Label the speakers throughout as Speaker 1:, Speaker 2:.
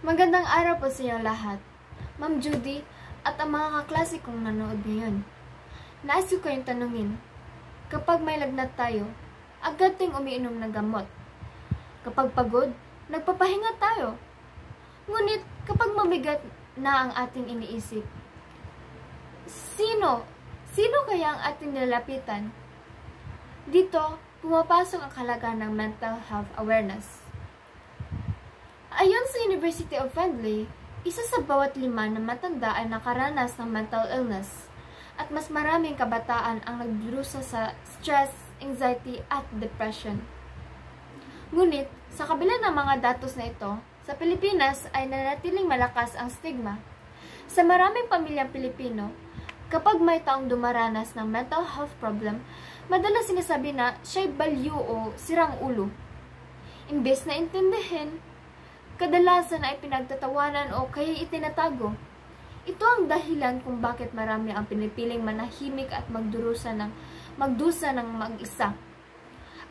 Speaker 1: Magandang araw po sa inyo lahat, Ma'am Judy at ang mga kaklase kong nanood ngayon. Nais ko kayong tanungin, kapag may lagnat tayo, agad tayong umiinom ng gamot. Kapag pagod, nagpapahinga tayo. Ngunit kapag mabigat na ang ating iniisip, sino kaya ang ating nilalapitan? Dito, pumapasok ang kahalagaan ng mental health awareness. Ayon sa University of Findlay, isa sa bawat 5 na matanda ay nakaranas ng mental illness at mas maraming kabataan ang nagdurusa sa stress, anxiety at depression. Ngunit, sa kabila ng mga datos na ito, sa Pilipinas ay nanatiling malakas ang stigma. Sa maraming pamilyang Pilipino, kapag may taong dumaranas ng mental health problem, madalas sinasabi na siya'y balyu o sirang ulo. Imbes na intindihin, kadalasan ay pinagtatawanan o kaya itinatago. Ito ang dahilan kung bakit marami ang pinipiling manahimik at magdusa ng mag-isa.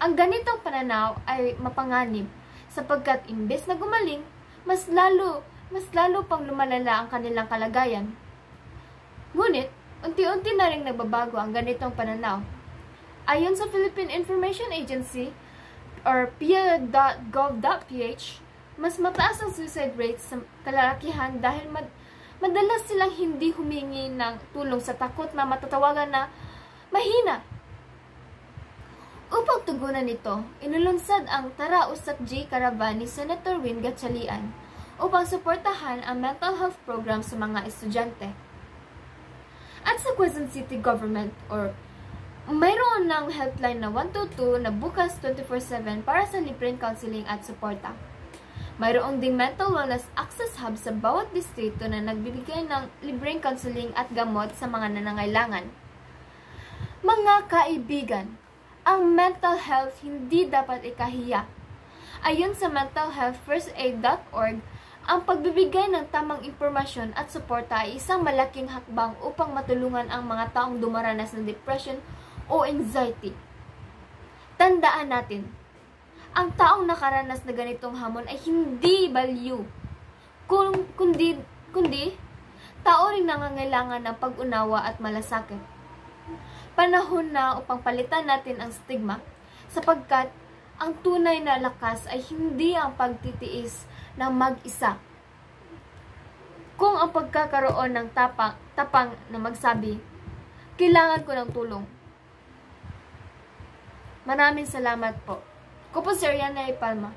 Speaker 1: Ang ganitong pananaw ay mapanganib sapagkat imbes na gumaling, mas lalo pang lumalala ang kanilang kalagayan. Ngunit, unti-unti na rin nagbabago ang ganitong pananaw. Ayon sa Philippine Information Agency or PIA.gov.ph, mas mataas ang suicide rate sa kalalakihan dahil madalas silang hindi humingi ng tulong sa takot na matatawagan na mahina. Upang tugunan ito, inulunsad ang Tara Usap G Caravan ni Senator Win Gatchalian upang suportahan ang mental health program sa mga estudyante. At sa Quezon City Government mayroon ng helpline na 122 na bukas 24/7 para sa libreng counseling at suporta. Mayroong ding mental wellness access hub sa bawat distrito na nagbibigay ng libreng counseling at gamot sa mga nanangailangan. Mga kaibigan, ang mental health hindi dapat ikahiya. Ayon sa mentalhealthfirstaid.org, ang pagbibigay ng tamang impormasyon at suporta ay isang malaking hakbang upang matulungan ang mga taong dumaranas ng depression o anxiety. Tandaan natin, ang taong nakaranas na ganitong hamon ay hindi balyu, kundi tao ring nangangailangan ng pag-unawa at malasakit. Panahon na upang palitan natin ang stigma, sapagkat ang tunay na lakas ay hindi ang pagtitiis ng mag-isa. Kung ang pagkakaroon ng tapang na magsabi, kailangan ko ng tulong. Maraming salamat po. Ko po si Ariana Palma.